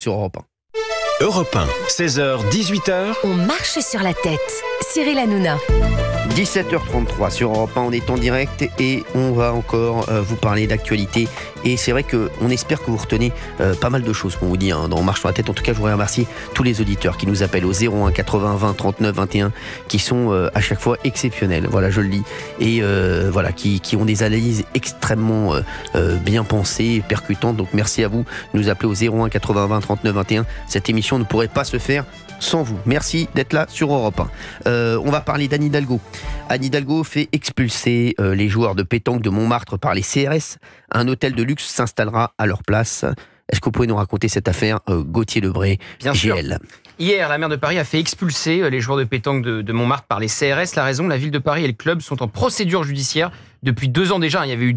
sur Europe 1. Europe 1, 16h-18h. On marche sur la tête. Cyril Hanouna. 17h33 sur Europe 1, on est en direct et on va encore vous parler d'actualité. Et c'est vrai qu'on espère que vous retenez pas mal de choses qu'on vous dit dans On marche sur la tête. En tout cas, je voudrais remercier tous les auditeurs qui nous appellent au 01 80 20 39 21, qui sont à chaque fois exceptionnels. Voilà, je le dis. Et voilà, qui ont des analyses extrêmement bien pensées, percutantes. Donc merci à vous de nous appeler au 01 80 20 39 21. Cette émission ne pourrait pas se faire sans vous. Merci d'être là sur Europe 1. On va parler d'Anne Hidalgo. Anne Hidalgo fait expulser les joueurs de pétanque de Montmartre par les CRS. Un hôtel de luxe s'installera à leur place. Est-ce que vous pouvez nous raconter cette affaire, Gauthier Lebray, Bien sûr. GL? Hier, la maire de Paris a fait expulser les joueurs de pétanque de Montmartre par les CRS. La raison, la ville de Paris et le club sont en procédure judiciaire depuis 2 ans déjà. Il y avait eu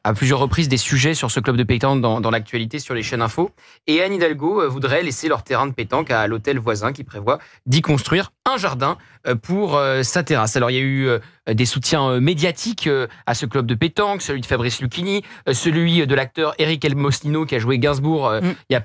à plusieurs reprises des sujets sur ce club de pétanque dans l'actualité sur les chaînes info. Et Anne Hidalgo voudrait laisser leur terrain de pétanque à l'hôtel voisin qui prévoit d'y construire un jardin pour sa terrasse. Alors il y a eu des soutiens médiatiques à ce club de pétanque, celui de Fabrice Lucchini, celui de l'acteur Eric Elmosino qui a joué Gainsbourg il y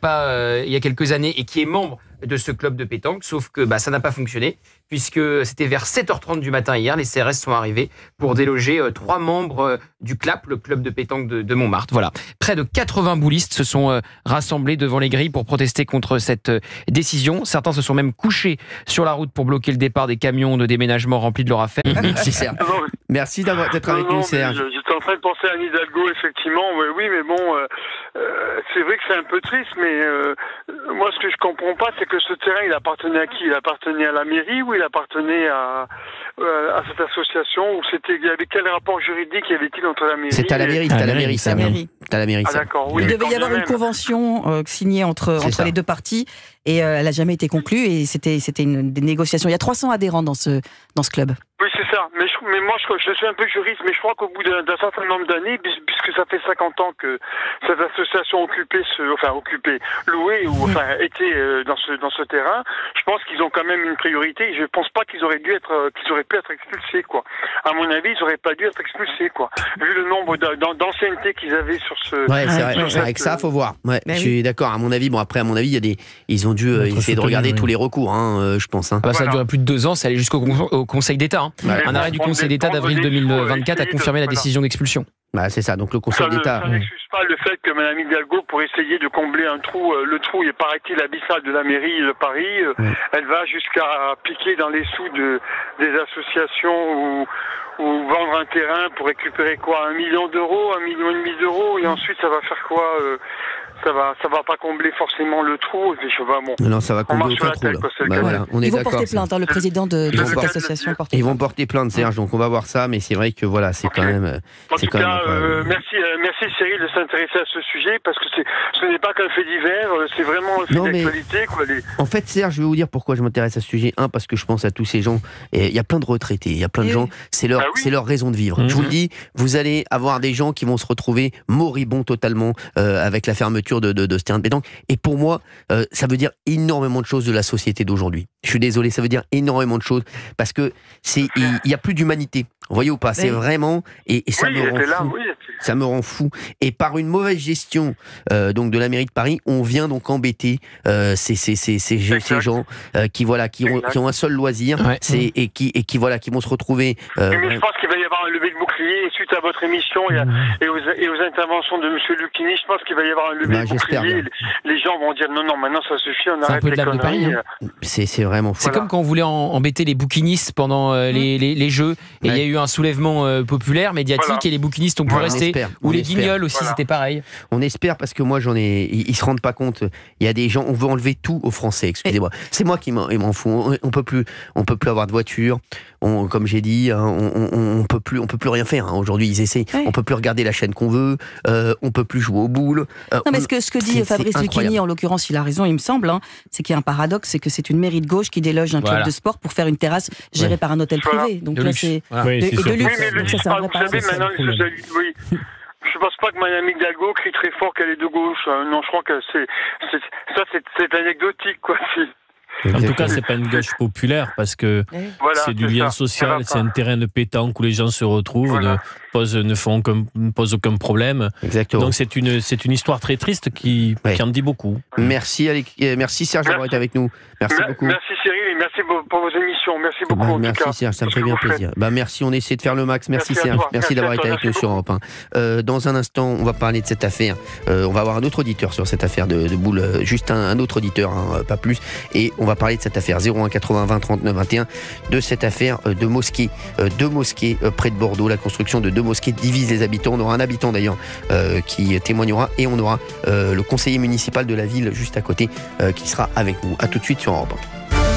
a quelques années et qui est membre de ce club de pétanque, sauf que ça n'a pas fonctionné, puisque c'était vers 7h30 du matin hier, les CRS sont arrivés pour déloger 3 membres du CLAP, le club de pétanque de Montmartre. Voilà. Près de 80 boulistes se sont rassemblés devant les grilles pour protester contre cette décision. Certains se sont même couchés sur la route pour bloquer le départ des camions de déménagement remplis de leur affaire. Merci Serge. Merci d'être avec nous, Serge. J'étais en train de penser à Anne Hidalgo, effectivement. Oui, mais bon, c'est vrai que c'est un peu triste, mais moi, ce que je comprends pas, c'est que ce terrain, il appartenait à qui? Il appartenait à la mairie ou il appartenait à cette association? Ou il y avait quel rapport juridique y avait-il entre la mairie? C'est à la mairie, c'est à la mairie, c'est à la mairie. C'est à la mairie. Ah d'accord, oui. Il devait y avoir une convention signée entre les deux parties et elle n'a jamais été conclue et c'était des négociations. Il y a 300 adhérents dans ce club. Oui, c'est ça. Mais moi, je suis un peu juriste, mais je crois qu'au bout d'un certain nombre d'années, puisque ça fait 50 ans que cette association louait ou était dans ce terrain, je pense qu'ils ont quand même une priorité. Je pense pas qu'ils auraient pu être expulsés, quoi. À mon avis, ils auraient pas dû être expulsés, quoi. Vu le nombre d'ancienneté qu'ils avaient sur ce. Ouais, c'est vrai. Avec ça, faut voir. Ouais, je suis d'accord. À mon avis, ils ont dû essayer de regarder tous les recours, je pense. Ça a duré plus de 2 ans, ça allait jusqu'au Conseil d'État. Un arrêt du Conseil d'État d'avril 2024 a confirmé la décision d'expulsion. C'est ça, donc le Conseil d'État. Ça n'excuse pas le fait que Mme Hidalgo, pour essayer de combler un trou, le trou est paraît-il abyssal de la mairie de Paris, elle va jusqu'à piquer dans les sous des associations ou vendre un terrain pour récupérer 1 million d'euros, 1,5 million d'euros, et ensuite ça va faire quoi? Ça va pas combler forcément le trou. Non, ça va combler aucun trou. On est Ils vont d'accord. porter plainte, le président de cette association. Ils vont porter plainte, Serge, donc on va voir ça, mais c'est vrai que c'est quand même. En tout cas, merci Cyril de s'intéresser à ce sujet, parce que ce n'est pas qu'un fait divers, c'est vraiment un fait d'actualité. En fait, Serge, je vais vous dire pourquoi je m'intéresse à ce sujet. Parce que je pense à tous ces gens. Il y a plein de retraités, il y a plein de gens, c'est leur raison de vivre. Je vous le dis, vous allez avoir des gens qui vont se retrouver moribonds totalement avec la fermeture de ce terrain de pétanque. Et pour moi, ça veut dire énormément de choses de la société d'aujourd'hui. Je suis désolé, ça veut dire énormément de choses parce que il y a plus d'humanité. Vous voyez ou pas? C'est vraiment et ça me rend fou. Ça me rend fou. Et par une mauvaise gestion donc de la mairie de Paris, on vient donc embêter ces gens qui ont un seul loisir, et qui vont se retrouver. Mais je pense qu'il va y avoir un lever de bouclier suite à votre émission et aux interventions de M. Lucchini. Je pense qu'il va y avoir un lever de bouclier. Les gens vont dire non, maintenant ça suffit, on arrête les conneries. C'est vraiment fou. C'est comme quand on voulait embêter les bouquinistes pendant les jeux, et il y a eu un soulèvement populaire, médiatique, et les bouquinistes ont pu rester. Ou les guignols aussi, c'était pareil. On espère, parce que moi ils se rendent pas compte. Il y a des gens, on veut enlever tout aux Français, excusez-moi. C'est moi qui m'en fous. On peut plus avoir de voiture. Comme j'ai dit, on peut plus rien faire. Aujourd'hui, ils essaient. On peut plus regarder la chaîne qu'on veut. On peut plus jouer aux boules. Non, mais ce que dit Fabrice Lucchini, en l'occurrence, il a raison, il me semble, c'est qu'il y a un paradoxe, c'est que c'est une mairie de gauche qui déloge un club de sport pour faire une terrasse gérée par un hôtel privé. Donc là, c'est de luxe. Vous savez, maintenant, les socialistes, je pense pas que Mme Hidalgo crie très fort qu'elle est de gauche. Non, je crois que c'est anecdotique, quoi. En tout cas, c'est pas une gauche populaire parce que c'est du lien social, c'est un terrain de pétanque où les gens se retrouvent, ne posent aucun problème. Exactement. Donc c'est une histoire très triste qui en dit beaucoup. Merci Serge d'avoir été avec nous. Merci beaucoup. Merci Cyril et merci pour vos émissions. Merci beaucoup. Merci Serge, ça me fait bien plaisir. Merci, on essaie de faire le max. Merci Serge, merci d'avoir été avec nous sur Europe 1. Dans un instant, on va parler de cette affaire. On va avoir un autre auditeur sur cette affaire de boule, juste un autre auditeur, pas plus. Et on va parler de cette affaire 01 80 20 39 21, de cette affaire de mosquée. Deux mosquées près de Bordeaux. La construction de deux mosquées divise les habitants. On aura un habitant d'ailleurs qui témoignera et on aura le conseiller municipal de la ville juste à côté qui sera avec nous. A tout de suite sur Europe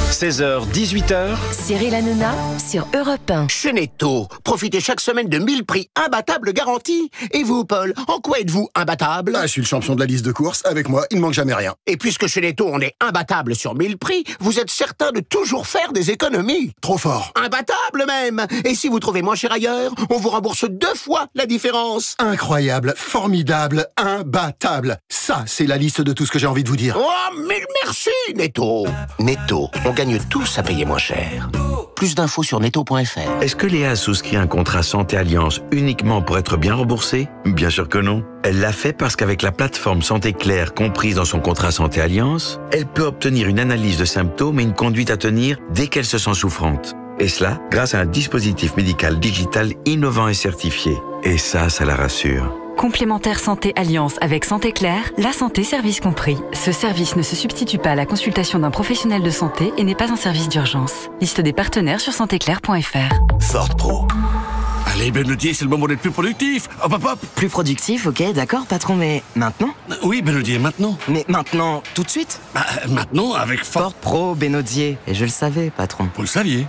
16h, 18h. Cyril Hanouna sur Europe 1. Chez Netto, profitez chaque semaine de 1000 prix imbattables garantis. Et vous, Paul, en quoi êtes-vous imbattable? Je suis le champion de la liste de courses. Avec moi, il ne manque jamais rien. Et puisque chez Netto, on est imbattable sur 1000 prix, vous êtes certain de toujours faire des économies. Trop fort. Imbattable même. Et si vous trouvez moins cher ailleurs, on vous rembourse 2 fois la différence. Incroyable, formidable, imbattable. Ça, c'est la liste de tout ce que j'ai envie de vous dire. Oh, mais merci, Netto. Netto, on gagne tous à payer moins cher. Plus d'infos sur netto.fr. Est-ce que Léa a souscrit un contrat Santé Alliance uniquement pour être bien remboursée? Bien sûr que non. Elle l'a fait parce qu'avec la plateforme Santé Claire comprise dans son contrat Santé Alliance, elle peut obtenir une analyse de symptômes et une conduite à tenir dès qu'elle se sent souffrante. Et cela grâce à un dispositif médical digital innovant et certifié. Et ça la rassure. Complémentaire Santé Alliance avec Santé Claire, la santé service compris. Ce service ne se substitue pas à la consultation d'un professionnel de santé et n'est pas un service d'urgence. Liste des partenaires sur santéclaire.fr. Ford Pro. Allez, Benodier, c'est le moment d'être plus productif. Hop, hop, hop. Plus productif, ok, d'accord, patron, mais maintenant? Oui, Benodier, maintenant. Mais maintenant, tout de suite? Maintenant, avec Ford Pro, Benodier. Et je le savais, patron. Vous le saviez.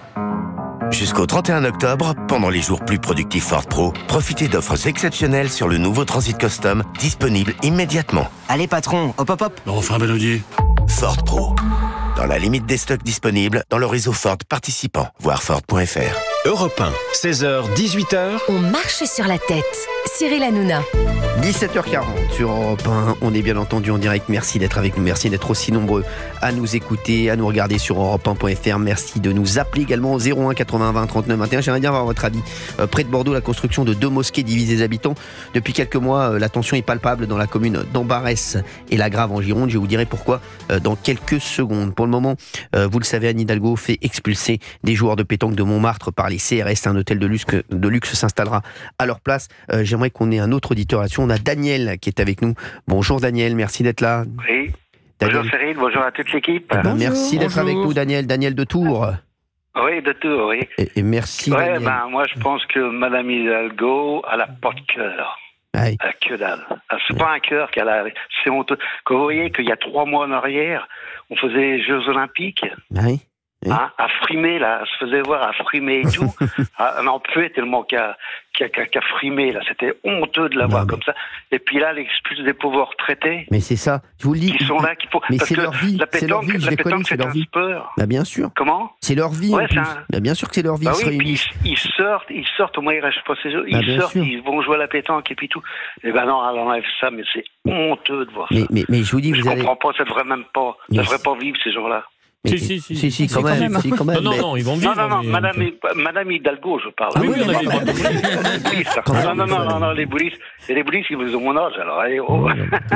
Jusqu'au 31 octobre, pendant les jours plus productifs Ford Pro, profitez d'offres exceptionnelles sur le nouveau Transit Custom, disponible immédiatement. Allez patron, hop hop hop. Enfin Benodier. Ford Pro. Dans la limite des stocks disponibles dans le réseau Ford participant, voire Ford.fr. Europe 1, 16h, 18h. On marche sur la tête. Cyril Hanouna. 17h40 sur Europe 1. On est bien entendu en direct. Merci d'être avec nous. Merci d'être aussi nombreux à nous écouter, à nous regarder sur Europe1.fr. Merci de nous appeler également au 01 80 20 39 21. J'aimerais bien avoir votre avis. Près de Bordeaux, la construction de deux mosquées divise les habitants. Depuis quelques mois, la tension est palpable dans la commune d'Ambarès et la Grave en Gironde. Je vous dirai pourquoi dans quelques secondes. Pour le moment, vous le savez, Anne Hidalgo fait expulser des joueurs de pétanque de Montmartre par les CRS. Un hôtel de luxe s'installera à leur place. J'aimerais qu'on ait un autre auditeur là-dessus. On a Daniel qui est avec nous. Bonjour Daniel, merci d'être là. Oui. Daniel. Bonjour Cyril, bonjour à toute l'équipe. Merci d'être avec nous Daniel de Tours. Oui, de Tours, oui. Et merci Daniel. Daniel. Moi je pense que Madame Hidalgo, elle a pas de cœur. Ouais. Elle a que dalle. C'est pas un cœur qu'elle a. C'est honteux. Quand vous voyez qu'il y a 3 mois en arrière, on faisait les Jeux Olympiques. Oui. Hein, à frimer, là, se faisait voir à frimer et tout. On n'en pouvait tellement qu'à frimer, là. C'était honteux de la voir comme ça. Et puis là, l'expulse des pauvres retraités. Mais c'est ça, je vous le dis. Qui sont là, mais parce c'est que leur vie. La pétanque, c'est un sport. Bah bien sûr. Comment? C'est leur vie. Ouais, Bah bien sûr que c'est leur vie. Bah oui, puis ils sortent, au moins ils restent pas ces jeux. Ils sortent, ils vont jouer à la pétanque et puis tout. Et ben non, elle enlève ça, mais c'est honteux de voir ça. Mais je vous dis, je comprends pas, ça devrait même pas. Ça devrait pas vivre, ces gens-là. Si, quand même. Non, ils vont vivre. Non, Madame Hidalgo, je parle. Oui, non, les boulistes, ils ont mon âge, alors. Allez, oh.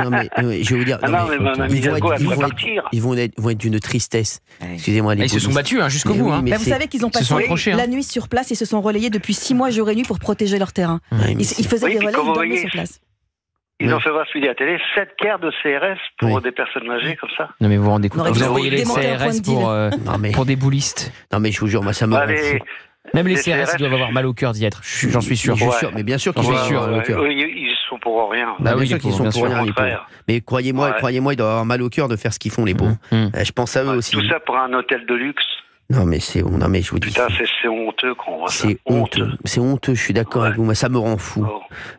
Non, mais je vais vous dire. Madame Hidalgo, elle va partir. Ils vont être d'une tristesse. Excusez-moi, ils se sont battus jusqu'au bout. Vous savez qu'ils ont passé la nuit sur place et se sont relayés depuis 6 mois jour et nuit pour protéger leur terrain. Ils faisaient des relais, ils dormaient sur place. Ils ont fait voir celui à la télé, 7 quarts de CRS pour des personnes âgées comme ça. Non mais vous vous rendez compte, vous envoyez les CRS pour des boulistes. Non mais je vous jure, moi ça me rend fou. Même les CRS ils doivent avoir mal au cœur d'y être, j'en suis sûr. Mais bien sûr qu'ils ont mal au cœur. Ils sont pour rien. Bien sûr qu'ils sont pour rien, les pauvres. Mais croyez-moi, ils doivent avoir mal au cœur de faire ce qu'ils font, les pauvres. Je pense à eux aussi. Tout ça pour un hôtel de luxe. Non mais je vous dis. Putain, c'est honteux qu'on voit ça. C'est honteux, je suis d'accord avec vous, mais ça me rend fou.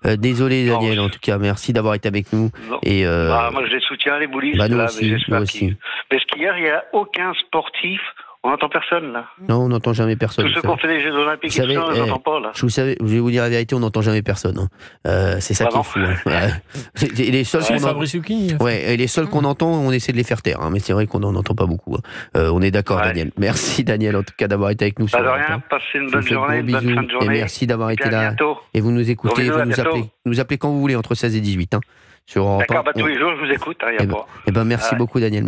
Désolé Daniel, en tout cas, merci d'avoir été avec nous. Et moi je les soutiens, les boulistes. Nous aussi. Parce qu'hier, il n'y a aucun sportif On n'entend personne, là. Non, on n'entend jamais personne. Tous ceux qui ont fait les Jeux Olympiques, vous savez, on n'entend pas, là. Je vais vous dire la vérité, on n'entend jamais personne. Hein. C'est ça qui est fou. Hein. Et les seuls qu'on entend, on essaie de les faire taire. Hein. Mais c'est vrai qu'on n'en entend pas beaucoup. Hein. On est d'accord, Daniel. Merci, Daniel, en tout cas, d'avoir été avec nous. Pas de rien, passez une bonne journée, une bonne fin de journée. Et merci d'avoir été là. Et vous nous écoutez, vous nous appelez quand vous voulez, entre 16 et 18. Hein. D'accord, tous les jours, je vous écoute. Eh ben, merci beaucoup, Daniel.